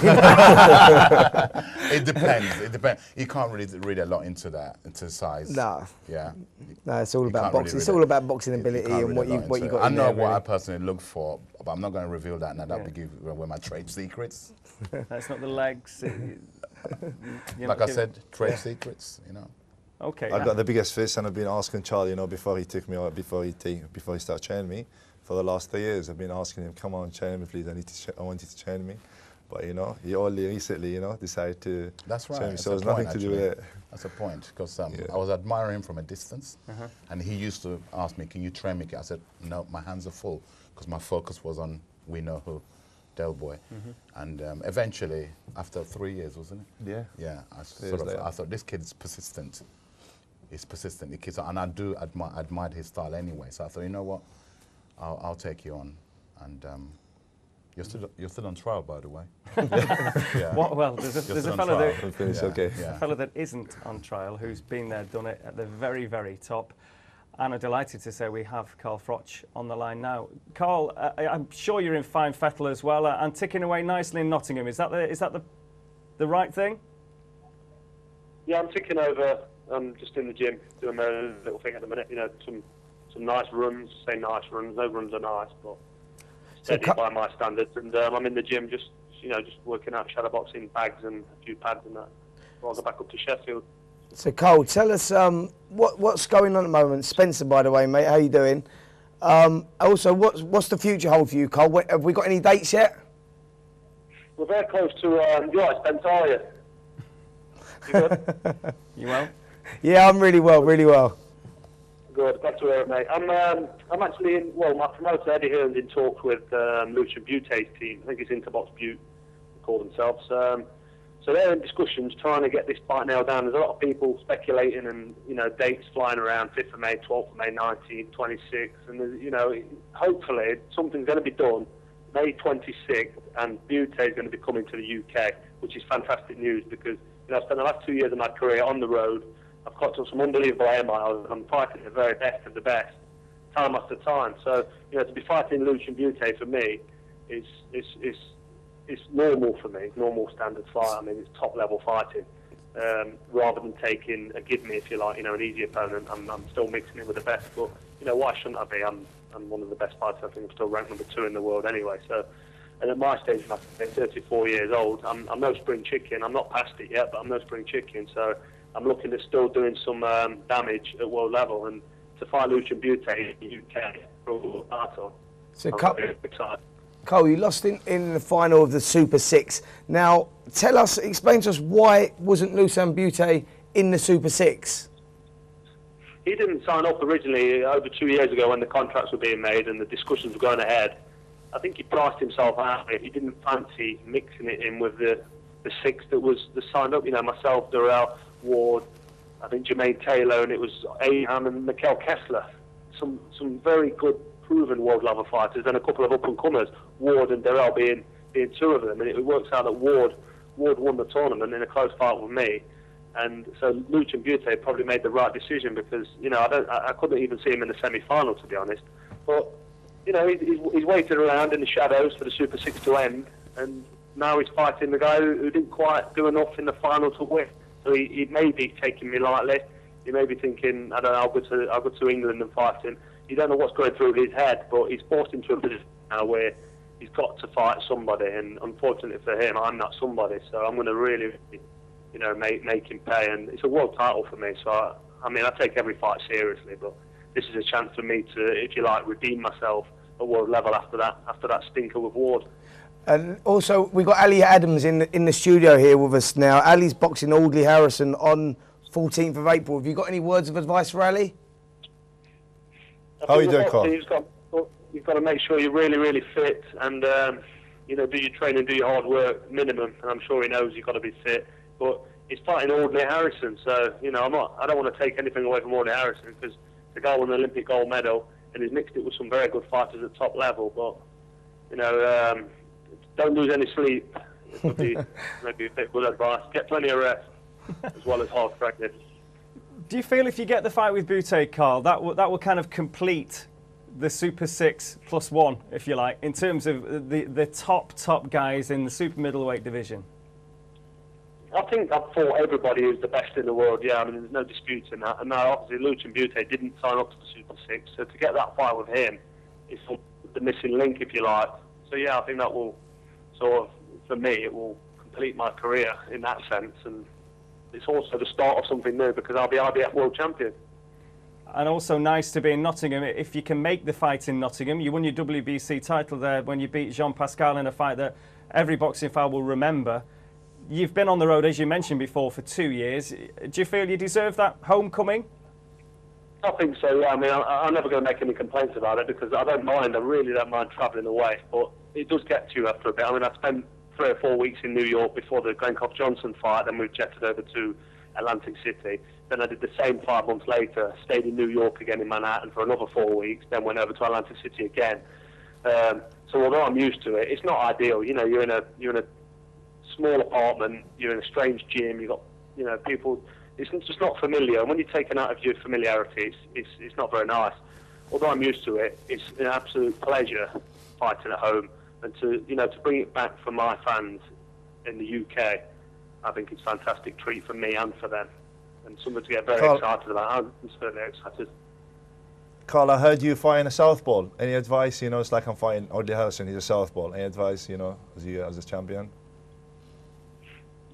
It depends. It depends. You can't really read a lot into that, into size. No. Yeah. No, it's all You about can't boxing. really It's read all it. about boxing ability can't and read what a lot you into got it. I in know there, what I really. personally look for, but I'm not going to reveal that now. That would give away my trade secrets. That's not the legs. Like I said, trade secrets. You know. Okay. I've got the biggest fist, and I've been asking Charlie, you know, before he took me out, before he started training me, for the last 3 years. I've been asking him, come on, train me, please. I want you to train me. But you know, he only recently, you know, decided to. That's right. train me. That's So it's a nothing point, to do with it. That's a point, because Yeah. I was admiring him from a distance, and he used to ask me, "Can you train me?" I said, "No, my hands are full," because my focus was on we know who, Del Boy, and eventually, after 3 years, wasn't it? Yeah. Yeah, Years later. I thought this kid's persistent. He's persistent. He keeps, and I do admire his style anyway. So I thought, you know what, I'll take you on, and you're still on trial, by the way. Yeah. Well, there's a on fellow trial. that, I'm finished, okay. Yeah. a fellow that isn't on trial who's been there, done it at the very, very top. And I'm delighted to say we have Carl Froch on the line now. Carl, I'm sure you're in fine fettle as well, and ticking away nicely in Nottingham. Is that the right thing? Yeah, I'm ticking over. I'm just in the gym doing my own little thing at the minute. You know, some nice runs. Say nice runs. No runs are nice, but steady by my standards. And I'm in the gym just working out shadow boxing, bags and a few pads and that. I'll go back up to Sheffield. So, Cole, tell us what's going on at the moment. Spencer, by the way, mate, how you doing? Also, what's the future hold for you, Cole? Have we got any dates yet? We're very close to. You're right, Spencer, are you? You good? You well? Yeah, I'm really well, really well. Good, glad to hear it, mate. I'm actually in. Well, my promoter Eddie Hearn's in talks with Lucian Bute's team. I think it's Interbox Bute, they call themselves. So they're in discussions trying to get this fight nailed down. There's a lot of people speculating and, you know, dates flying around, 5th of May, 12th of May, 19th, 26th. And, there's, you know, hopefully something's going to be done May 26th, and Bute is going to be coming to the UK, which is fantastic news because, you know, I've spent the last 2 years of my career on the road. I've clocked up some unbelievable air miles, and I'm fighting the very best of the best, time after time. So, you know, to be fighting Lucian Bute for me is normal for me, normal standard fight. I mean, it's top level fighting, rather than taking a give me, if you like, you know, an easy opponent. I'm still mixing it with the best, but you know, why shouldn't I be? I'm one of the best fighters. I think I'm still ranked number 2 in the world anyway. So, and at my stage, I'm 34 years old. I'm no spring chicken. I'm not past it yet, but I'm no spring chicken. So I'm looking at still doing some damage at world level, and to fight Lucian Bute in the UK, So, I'm very excited. Cole, you lost in the final of the Super 6. Now, explain to us why wasn't Lucian Bute in the Super 6? He didn't sign up originally over 2 years ago when the contracts were being made and the discussions were going ahead. I think he priced himself out. He didn't fancy mixing it in with the 6 that was signed up. You know, myself, Durrell, Ward, I think Jermaine Taylor, and it was Abraham and Mikkel Kessler. Some very good, proven world level fighters, and a couple of up and comers, Ward and Durrell being 2 of them. And it works out that Ward won the tournament in a close fight with me. And so Lucian Bute probably made the right decision because, you know, I couldn't even see him in the semi-final, to be honest. But, you know, he's waited around in the shadows for the Super 6 to end, and now he's fighting the guy who didn't quite do enough in the final to win. So he may be taking me lightly. He may be thinking, I don't know, I'll go to England and fight him. You don't know what's going through his head, but he's forced into a position now where he's got to fight somebody, and unfortunately for him, I'm not somebody. So I'm going to really, you know, make him pay, and it's a world title for me. So I mean, I take every fight seriously, but this is a chance for me to, if you like, redeem myself at world level after that stinker with Ward. And also, we've got Ali Adams in the studio here with us now. Ali's boxing Audley Harrison on 14th of April. Have you got any words of advice for Ali? How are you doing, Carl? You've got to make sure you're really, really fit, and you know, do your training, do your hard work, minimum. And I'm sure he knows you've got to be fit. But he's fighting Audley Harrison, so you know, I don't want to take anything away from Audley Harrison because the guy won the Olympic gold medal, and he's mixed it with some very good fighters at top level. But you know, don't lose any sleep. It would be maybe a bit good advice. Get plenty of rest, as well as hard practice. Do you feel if you get the fight with Bute, Carl, that will kind of complete the Super 6 plus 1, if you like, in terms of the top guys in the super middleweight division? I think I've fought everybody who's the best in the world, yeah. I mean, there's no dispute in that. And now, obviously, Lucian Bute didn't sign up to the Super 6, so to get that fight with him is sort of the missing link, if you like. So, yeah, I think that will sort of, for me, it will complete my career in that sense. And it's also the start of something new because I'll be IBF world champion. And also nice to be in Nottingham. If you can make the fight in Nottingham, you won your WBC title there when you beat Jean Pascal in a fight that every boxing fan will remember. You've been on the road, as you mentioned before, for 2 years. Do you feel you deserve that homecoming? I think so, yeah. I mean, I'm never going to make any complaints about it because I don't mind. I really don't mind travelling away. But it does get to you after a bit. I mean, I spent 3 or 4 weeks in New York before the Glencock-Johnson fight. Then we jetted over to Atlantic City. Then I did the same 5 months later, stayed in New York again in Manhattan for another 4 weeks, then went over to Atlantic City again. So although I'm used to it, it's not ideal. You know, you're in a small apartment, you're in a strange gym, you've got, you know, people, it's just not familiar. And when you're taken out of your familiarity, it's not very nice. Although I'm used to it, it's an absolute pleasure fighting at home. And to bring it back for my fans in the UK, I think it's a fantastic treat for me and for them. And something to get very excited about. I'm certainly excited. Carl, I heard you fighting a southpaw. Any advice? You know, it's like I'm fighting Audley Harrison. He's a southpaw. Any advice? You know, as a champion?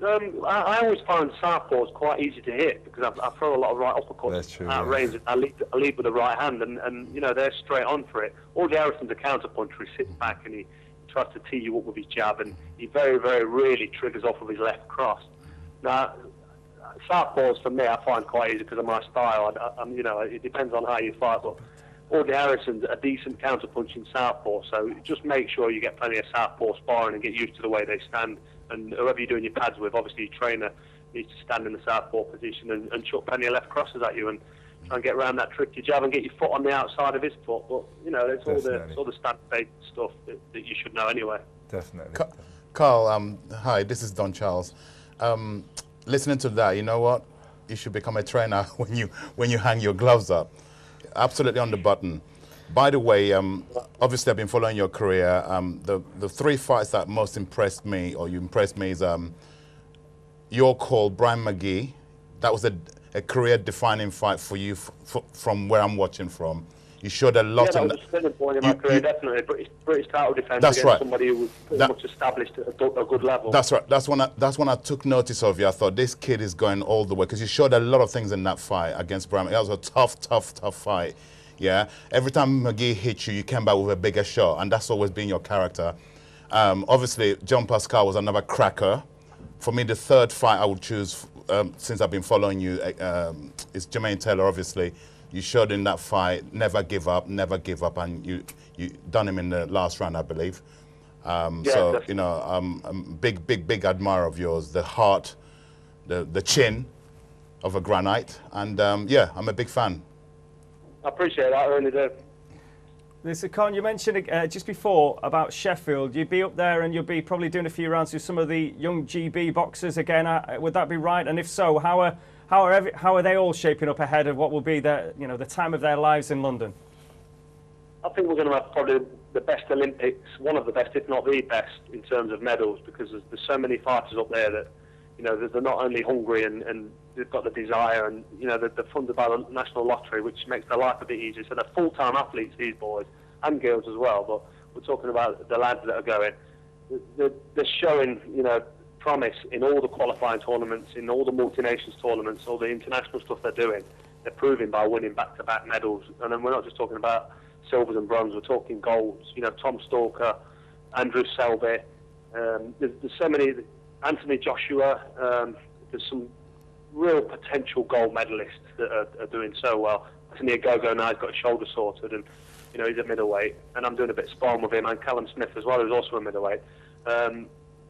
I always find southpaws quite easy to hit because I throw a lot of right uppercuts out of range. I lead with the right hand, and you know they're straight on for it. Audley Harrison's a counterpuncher. He sits back and he tries to tee you up with his jab, and he very, very rarely triggers off with his left cross. Now, southpaws for me I find quite easy because of my style. You know, it depends on how you fight, but Audley Harrison's a decent counter-punching southpaw, so just make sure you get plenty of southpaw sparring and get used to the way they stand. And whoever you're doing your pads with, obviously your trainer needs to stand in the southpaw position and chuck plenty of left crosses at you and try and get around that tricky jab and get your foot on the outside of his foot. But, you know, it's all the standard stuff that you should know anyway. Definitely. Carl, hi, this is Don Charles. Listening to that, you know what? You should become a trainer when you hang your gloves up. Absolutely on the button. By the way, obviously I've been following your career. The 3 fights that most impressed me, or you impressed me, is your call, Brian McGee. That was a career-defining fight for you from where I'm watching from. You showed a lot. Yeah, that was a spinning point in my career, definitely. British title defence against somebody who was pretty much established at a good level. That's right. That's when I took notice of you. I thought, this kid is going all the way, because you showed a lot of things in that fight against Brian. That was a tough fight. Yeah. Every time McGee hit you, you came back with a bigger shot, and that's always been your character. Obviously, Jean Pascal was another cracker. For me, the 3rd fight I would choose, since I've been following you, is Jermaine Taylor, obviously. You showed in that fight, never give up, and you done him in the last round, I believe. So, you know, I'm a big admirer of yours. The heart, the chin of a granite, and yeah, I'm a big fan. I appreciate that, I really do. Listen, Con, you mentioned just before about Sheffield. You'd be up there and you'll be probably doing a few rounds with some of the young GB boxers again. Would that be right? And if so, how are they all shaping up ahead of what will be the time of their lives in London? I think we're going to have probably the best Olympics, one of the best, if not the best, in terms of medals, because there's so many fighters up there that, you know, they're not only hungry and they've got the desire, and, you know, they're funded by the National Lottery, which makes their life a bit easier. So they're full-time athletes, these boys, and girls as well. But we're talking about the lads that are going. They're showing, you know, promise in all the qualifying tournaments, in all the multi-nations tournaments, all the international stuff they're doing. They're proving by winning back-to-back medals. And then we're not just talking about silvers and bronze, we're talking golds. You know, Tom Stalker, Andrew Selby, there's so many, Anthony Joshua, there's some real potential gold medalists that are doing so well. Anthony Agogo now has got his shoulder sorted, and, you know, he's at middleweight, and I'm doing a bit of sparring with him, and Callum Smith as well, who's also a middleweight.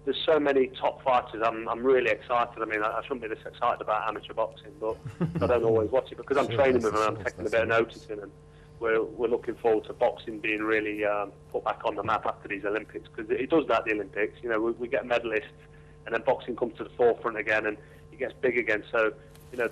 There's so many top fighters. I'm really excited. I mean, I shouldn't be this excited about amateur boxing, but I don't always watch it because I'm training with them and I'm taking a bit of notice in, and we're looking forward to boxing being really put back on the map after these Olympics, because it does that, the Olympics. You know, we get medalists, and then boxing comes to the forefront again, and it gets big again. So, you know,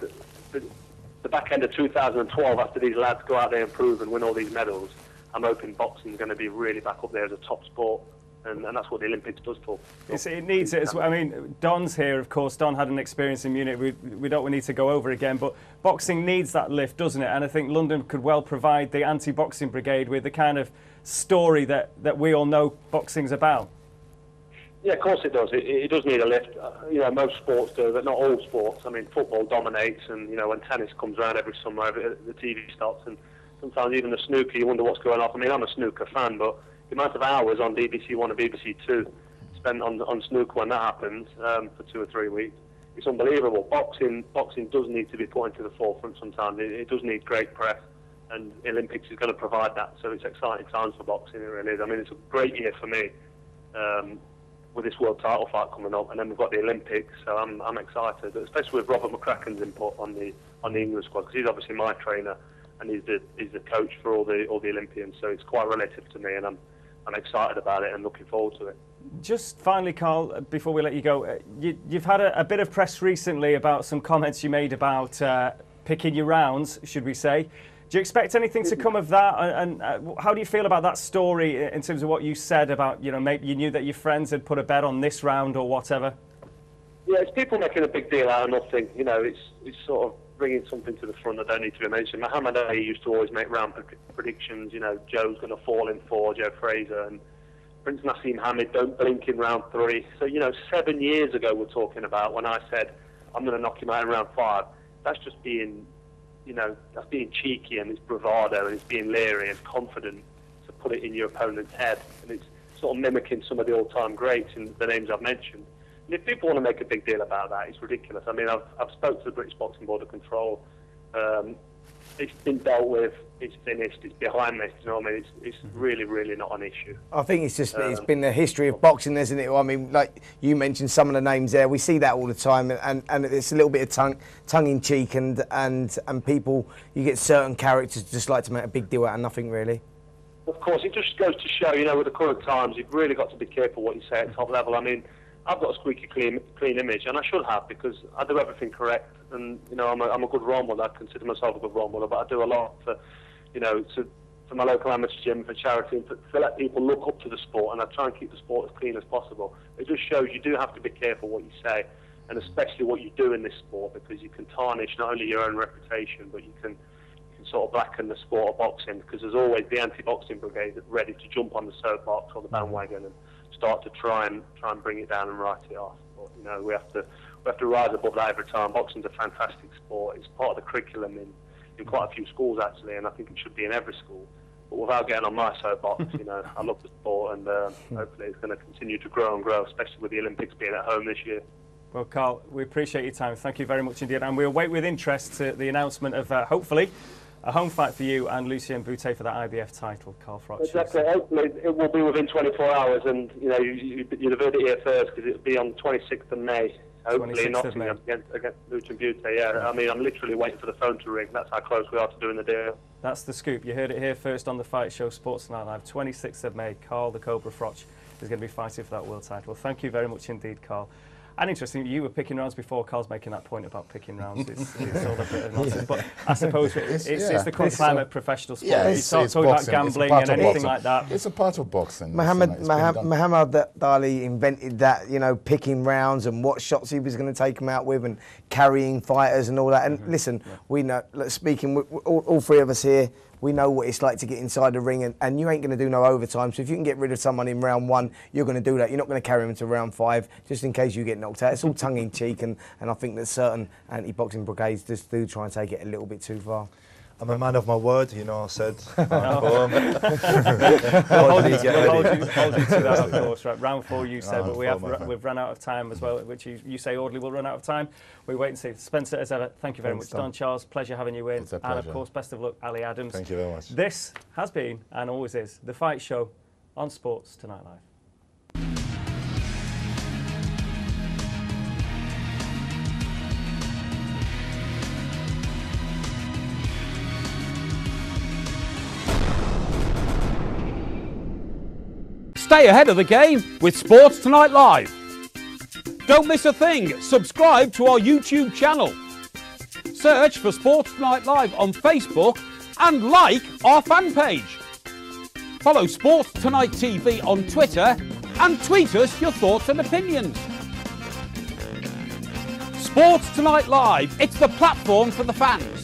the back end of 2012, after these lads go out there and prove and win all these medals, I'm hoping boxing is going to be really back up there as a top sport. And that's what the Olympics does for. It needs it as well. I mean, Don's here, of course. Don had an experience in Munich. We don't need to go over again, but boxing needs that lift, doesn't it? And I think London could well provide the anti-boxing brigade with the kind of story that we all know boxing's about. Yeah, of course it does. It does need a lift. Most sports do, but not all sports. I mean, football dominates, and when tennis comes around every summer, the TV stops, and sometimes even the snooker, you wonder what's going on. I mean, I'm a snooker fan, but the amount of hours on BBC One and BBC Two spent on snooker when that happens for 2 or 3 weeks, it's unbelievable. Boxing does need to be put into the forefront sometimes. It does need great press, and the Olympics is going to provide that. So it's exciting times for boxing, it really is. I mean, it's a great year for me. With this world title fight coming up, and then we've got the Olympics, so I'm excited, especially with Robert McCracken's input on the England squad, because he's obviously my trainer, and he's the coach for all the Olympians, so it's quite relative to me, and I'm excited about it and looking forward to it. Just finally, Carl, before we let you go, you've had a bit of press recently about some comments you made about picking your rounds, should we say. Do you expect anything to come of that? And how do you feel about that story in terms of what you said about, maybe you knew that your friends had put a bet on this round or whatever? Yeah, it's people making a big deal out of nothing. It's sort of bringing something to the front that don't need to be mentioned. Muhammad Ali used to always make round predictions. Joe's going to fall in 4, Joe Fraser, and Prince Nassim Hamid don't blink in round 3. So, 7 years ago we're talking about when I said I'm going to knock him out in round 5. That's just being... that's being cheeky, and it's bravado, and it's being leery and confident to put it in your opponent's head. And it's sort of mimicking some of the all-time greats in the names I've mentioned. And if people want to make a big deal about that, it's ridiculous. I mean, I've spoke to the British Boxing Board of Control. It's been dealt with, it's finished, it's behind this, you know what I mean? It's really, really not an issue. I think it's just, it's been the history of boxing, isn't it? I mean, like you mentioned some of the names there, we see that all the time, and it's a little bit of tongue-in-cheek, and people, you get certain characters just like to make a big deal out of nothing, really. Of course, it just goes to show, with the current times, you've really got to be careful what you say at top level. I mean, I've got a squeaky clean image, and I should have, because I do everything correct, and I'm a good role model. I consider myself a good role model, but I do a lot for my local amateur gym, for charity, and to let people look up to the sport, and I try and keep the sport as clean as possible. It just shows you do have to be careful what you say, and especially what you do in this sport, because you can tarnish not only your own reputation, but you can sort of blacken the sport of boxing, because there's always the anti-boxing brigade that's ready to jump on the soapbox or the bandwagon and start to try and bring it down and write it off. But, we have to rise above that every time. Boxing's a fantastic sport. It's part of the curriculum in quite a few schools, actually, and I think it should be in every school. But without getting on my soapbox, I love the sport, and hopefully it's going to continue to grow and grow, especially with the Olympics being at home this year. Well, Carl, we appreciate your time. Thank you very much indeed, and we'll wait with interest to the announcement of, hopefully, a home fight for you and Lucian Bute for that IBF title, Carl Froch. Exactly. Hopefully it will be within 24 hours, and you'd have heard it here first, because it'll be on 26th of May. Hopefully not against Lucian Bute. Yeah, I mean, I'm literally waiting for the phone to ring. That's how close we are to doing the deal. That's the scoop. You heard it here first on the Fight Show Sports Tonight Live. 26th of May, Carl the Cobra Froch is going to be fighting for that world title. Thank you very much indeed, Carl. And interesting, you were picking rounds before. Carl's making that point about picking rounds. It's all a bit of nonsense. But I suppose it's the current climate of professional sport. Yeah, it's talking about gambling and anything like that. It's a part of boxing. Muhammad Ali invented that, picking rounds and what shots he was going to take them out with, and carrying fighters and all that. And listen, we know, speaking, all three of us here, we know what it's like to get inside the ring, and you ain't going to do no overtime. So if you can get rid of someone in round 1, you're going to do that. You're not going to carry them to round 5 just in case you get knocked out. It's all tongue-in-cheek, and I think that certain anti-boxing brigades just do try and take it a little bit too far. I'm a man of my word, I said. We'll hold you to that, of course. Right, round 4 you said, but we've run out of time as well, which you say Audley will run out of time. We wait and see. Spencer, as ever, thank you very much. Don Charles, pleasure having you in. And of course, best of luck, Ali Adams. Thank you very much. This has been, and always is, The Fight Show on Sports Tonight Live. Stay ahead of the game with Sports Tonight Live. Don't miss a thing. Subscribe to our YouTube channel. Search for Sports Tonight Live on Facebook and like our fan page. Follow Sports Tonight TV on Twitter and tweet us your thoughts and opinions. Sports Tonight Live, it's the platform for the fans.